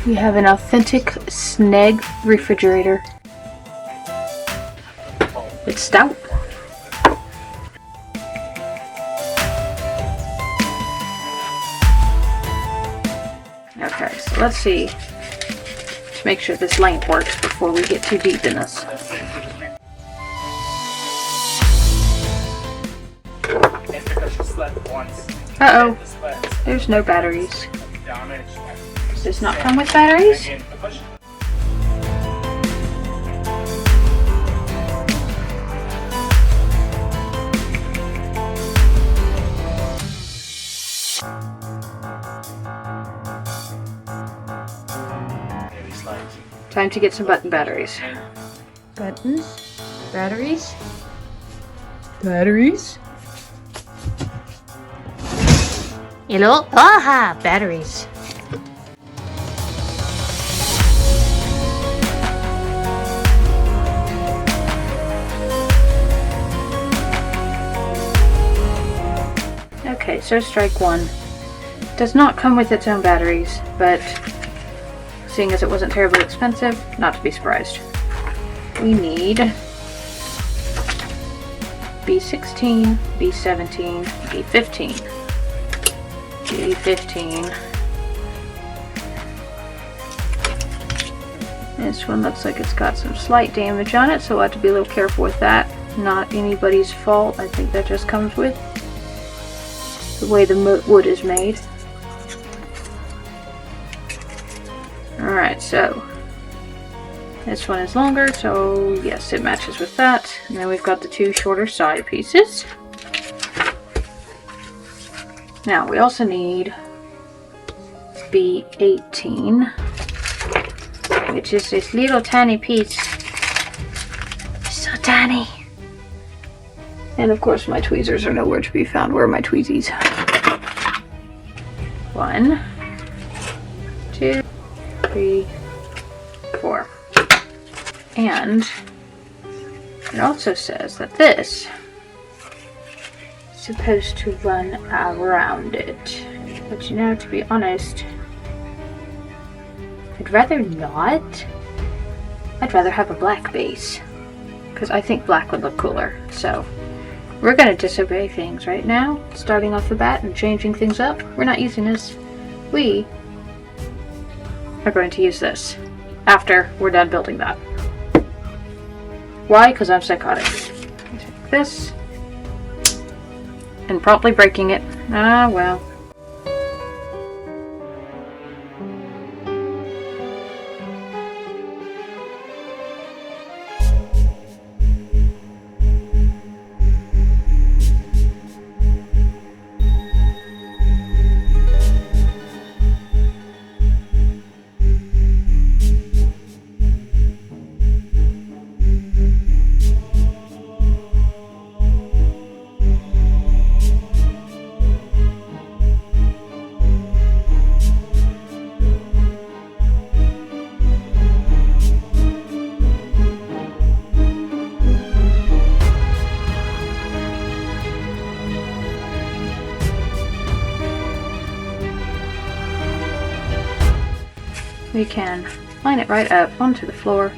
We have an authentic Sneg refrigerator. It's stout. Okay, so let's see to make sure this lamp works before we get too deep in this. Uh-oh, there's no batteries. Does this not come with batteries? Time to get some button batteries. Buttons? Batteries? Batteries? Hello? Aha! Batteries. Okay, so strike one. Does not come with its own batteries, but seeing as it wasn't terribly expensive, not to be surprised. We need B16, B17, B15. B15. This one looks like it's got some slight damage on it, so we'll have to be a little careful with that. Not anybody's fault. I think that just comes with the way the wood is made. Alright, so this one is longer, so yes, it matches with that. And then we've got the two shorter side pieces. Now we also need B18, which is this little tiny piece. So tiny. And of course my tweezers are nowhere to be found. Where are my tweezies? 1, 2, 3, 4. And it also says that this is supposed to run around it. But you know, to be honest, I'd rather not. I'd rather have a black base, because I think black would look cooler. So we're going to disobey things right now, starting off the bat and changing things up. We're not using this. We are going to use this after we're done building that. Why? Because I'm psychotic. Take this and promptly breaking it. Ah, well. We can line it right up onto the floor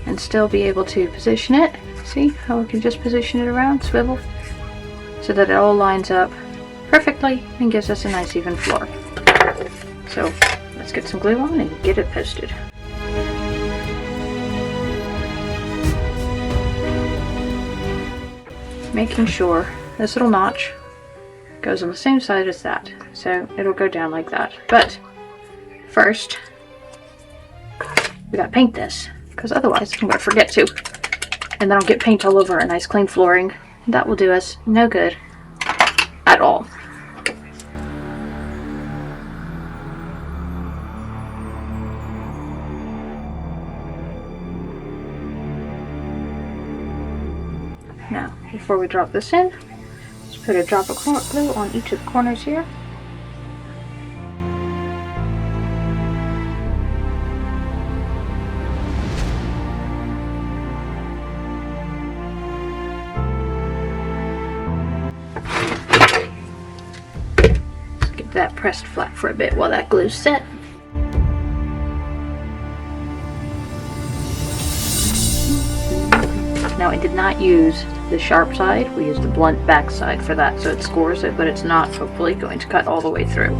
and still be able to position it. See how we can just position it around, swivel, so that it all lines up perfectly and gives us a nice even floor. So let's get some glue on and get it posted. Making sure this little notch goes on the same side as that, so it'll go down like that. But first, we gotta paint this, because otherwise I'm gonna forget to, and then I'll get paint all over a nice clean flooring. That will do us no good at all. Now, before we drop this in, just put a drop of glue on each of the corners here. That pressed flat for a bit while that glue's set. Now, I did not use the sharp side. We used the blunt back side for that, so it scores it, but it's not hopefully going to cut all the way through.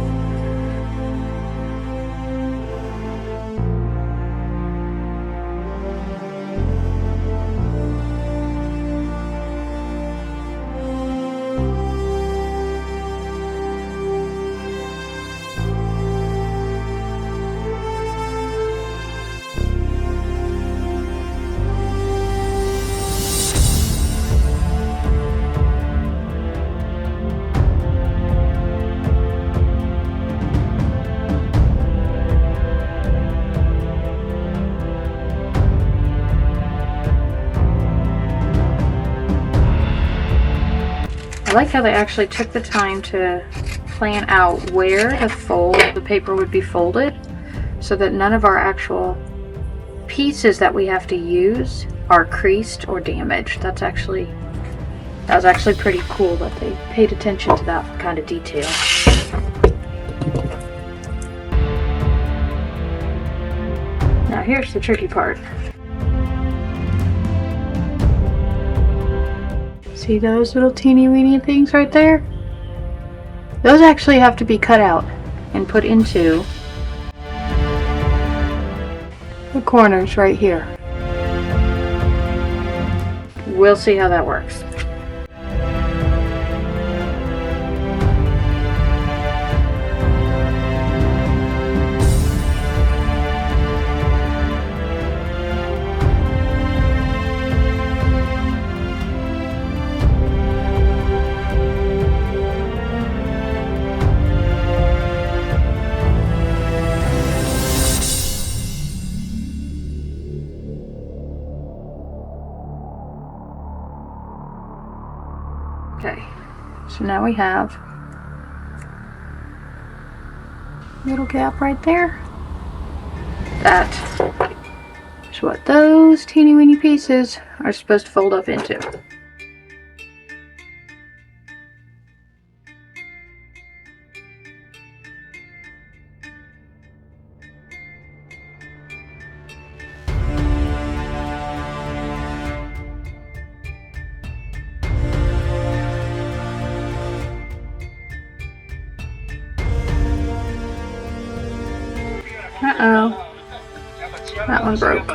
I like how they actually took the time to plan out where the paper would be folded, so that none of our actual pieces that we have to use are creased or damaged. That was actually pretty cool that they paid attention to that kind of detail. Now here's the tricky part. See those little teeny weeny things right there? Those actually have to be cut out and put into the corners right here. We'll see how that works. Okay, so now we have a little gap right there. That is what those teeny weeny pieces are supposed to fold up into. Uh-oh. That one broke.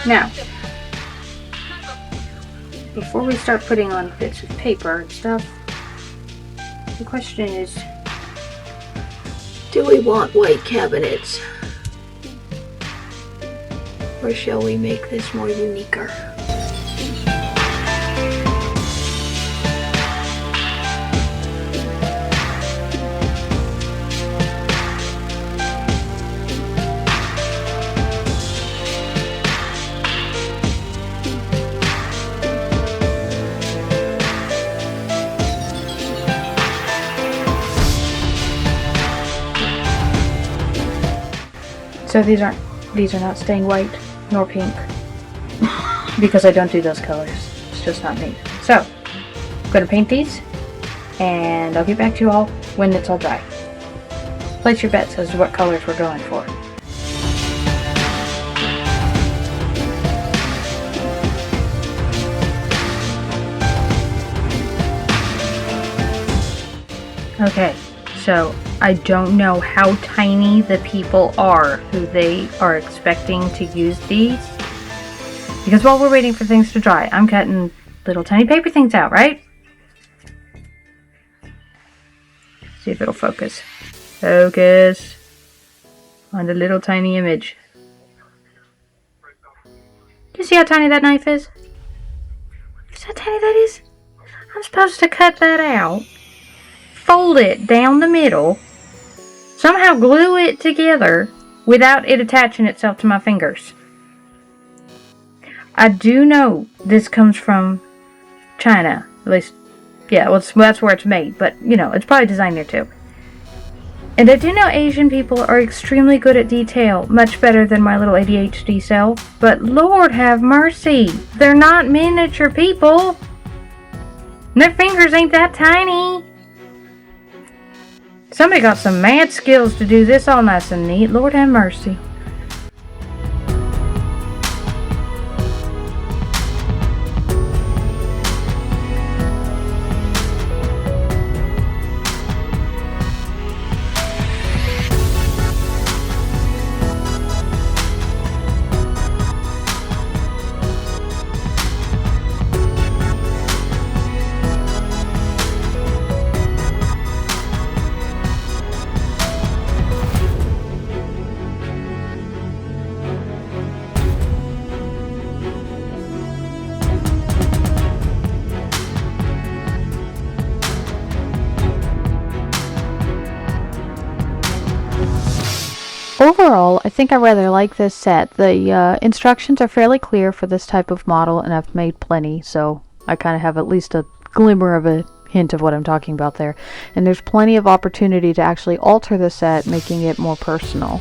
Now, before we start putting on bits of paper and stuff, the question is, do we want white cabinets? Or shall we make this more uniquer? So these are not staying white nor pink because I don't do those colors. It's just not me. So I'm gonna paint these and I'll get back to you all when it's all dry. Place your bets as to what colors we're going for. Okay, so I don't know how tiny the people are who they are expecting to use these, because while we're waiting for things to dry, I'm cutting little tiny paper things out, right? See if it'll focus. Focus on the little tiny image. Do you see how tiny that knife is? See how tiny that is? I'm supposed to cut that out, fold it down the middle, somehow glue it together without it attaching itself to my fingers. I do know this comes from China, at least, yeah, well, that's where it's made, but you know, it's probably designed there too. And I do know Asian people are extremely good at detail, much better than my little ADHD self, but Lord have mercy, they're not miniature people. Their fingers ain't that tiny. Somebody got some mad skills to do this all nice and neat, Lord have mercy. Overall, I think I rather like this set. The instructions are fairly clear for this type of model, and I've made plenty, so I kind of have at least a glimmer of a hint of what I'm talking about there. And there's plenty of opportunity to actually alter the set, making it more personal.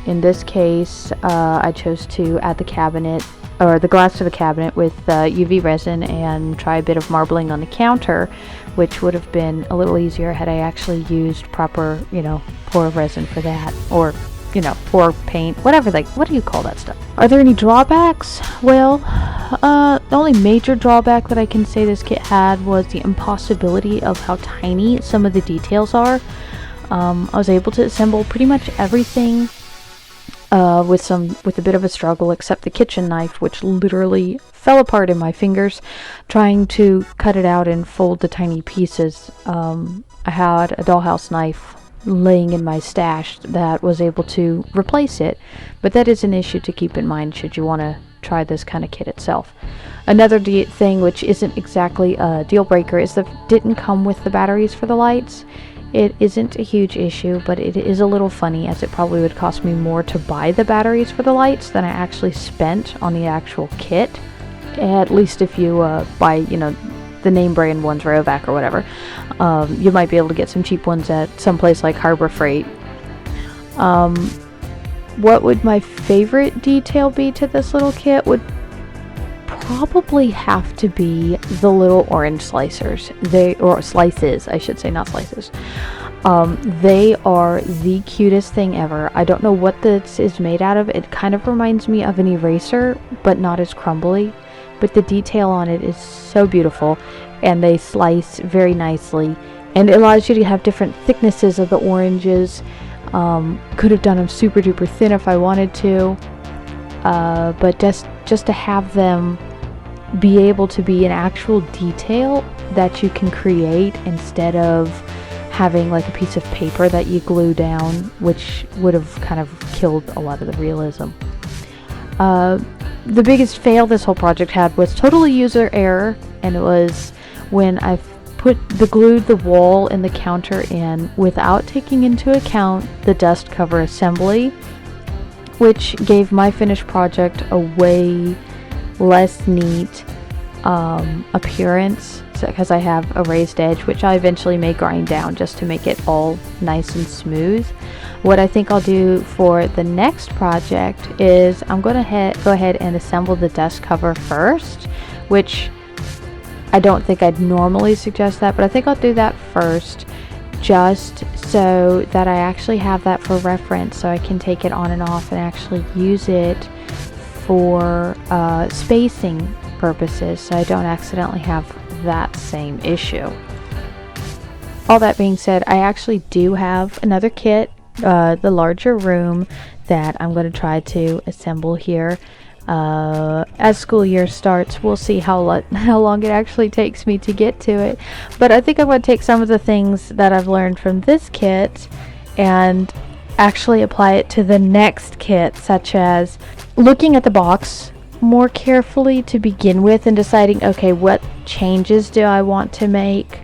In this case, I chose to add the cabinet, or the glass to the cabinet with UV resin, and try a bit of marbling on the counter, which would have been a little easier had I actually used proper, pour resin for that, or, pour paint, whatever, what do you call that stuff? Are there any drawbacks? Well, the only major drawback that I can say this kit had was the impossibility of how tiny some of the details are. I was able to assemble pretty much everything with a bit of a struggle, except the kitchen knife, which literally fell apart in my fingers trying to cut it out and fold the tiny pieces. I had a dollhouse knife laying in my stash that was able to replace it, but that is an issue to keep in mind should you want to try this kind of kit itself. Another thing which isn't exactly a deal breaker is that it didn't come with the batteries for the lights. It isn't a huge issue, but it is a little funny, as it probably would cost me more to buy the batteries for the lights than I actually spent on the actual kit. At least if you buy, the name brand ones, Rovac or whatever. You might be able to get some cheap ones at some place like Harbor Freight. What would my favorite detail be to this little kit would probably have to be the little orange slicers. Slices, I should say, not slices. They are the cutest thing ever. I don't know what this is made out of. It kind of reminds me of an eraser, but not as crumbly. But the detail on it is so beautiful, and they slice very nicely. And it allows you to have different thicknesses of the oranges. Could have done them super duper thin if I wanted to. But just to have them be able to be an actual detail that you can create instead of having like a piece of paper that you glue down, which would have kind of killed a lot of the realism. The biggest fail this whole project had was totally user error, and it was when I glued the wall and the counter in without taking into account the dust cover assembly, which gave my finished project a way less neat appearance, because I have a raised edge, which I eventually may grind down just to make it all nice and smooth. What I think I'll do for the next project is I'm going to go ahead and assemble the dust cover first, which I don't think I'd normally suggest that, but I think I'll do that first, just so that I actually have that for reference, so I can take it on and off and actually use it for spacing purposes, so I don't accidentally have that same issue. All that being said, I actually do have another kit, the larger room, that I'm going to try to assemble here. As school year starts, we'll see how long it actually takes me to get to it. But I think I'm going to take some of the things that I've learned from this kit and actually apply it to the next kit, such as looking at the box more carefully to begin with and deciding, okay, what changes do I want to make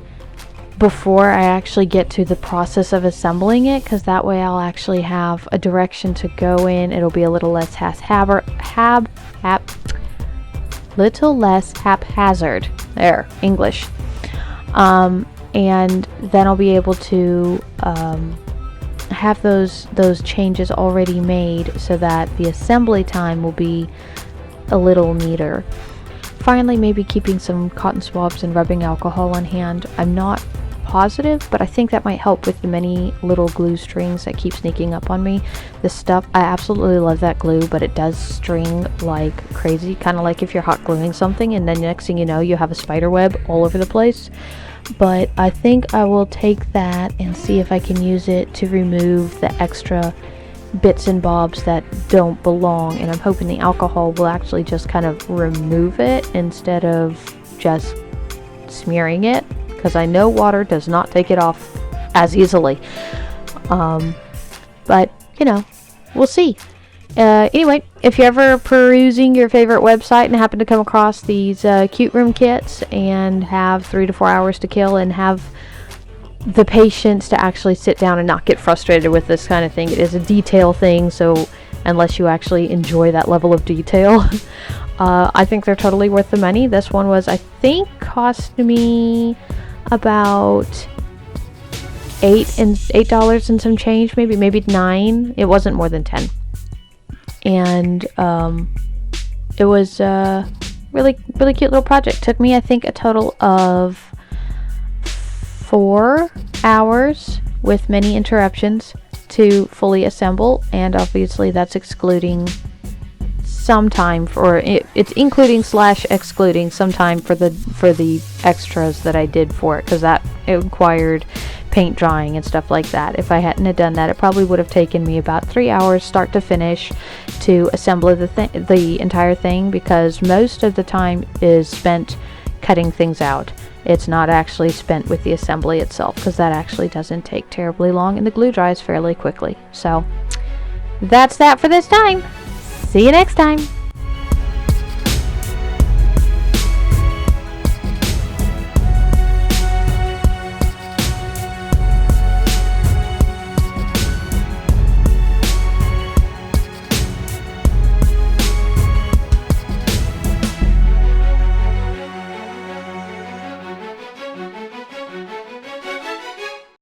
before I actually get to the process of assembling it, because that way I'll actually have a direction to go in. It'll be a little less haphazard. There, English. and then I'll be able to have those changes already made so that the assembly time will be a little neater. Finally, maybe keeping some cotton swabs and rubbing alcohol on hand. I'm not positive, but I think that might help with the many little glue strings that keep sneaking up on me. This stuff, I absolutely love that glue, but it does string like crazy, kind of like if you're hot gluing something and then next thing you know you have a spider web all over the place. But I think I will take that and see if I can use it to remove the extra bits and bobs that don't belong, and I'm hoping the alcohol will actually just kind of remove it instead of just smearing it, because I know water does not take it off as easily. But you know, we'll see. Anyway, if you're ever perusing your favorite website and happen to come across these cute room kits and have 3 to 4 hours to kill and have the patience to actually sit down and not get frustrated with this kind of thing, it is a detail thing, so unless you actually enjoy that level of detail, I think they're totally worth the money. This one was, I think, cost me about $8 and some change, maybe $9. It wasn't more than 10. And it was a really cute little project. Took me, I think, a total of 4 hours with many interruptions to fully assemble, and obviously that's excluding some time for it's including / excluding some time for the extras that I did for it, because that it required paint drying and stuff like that. If I hadn't have done that, it probably would have taken me about 3 hours start to finish to assemble the entire thing, because most of the time is spent cutting things out. It's not actually spent with the assembly itself, because that actually doesn't take terribly long and the glue dries fairly quickly. So that's that for this time. See you next time.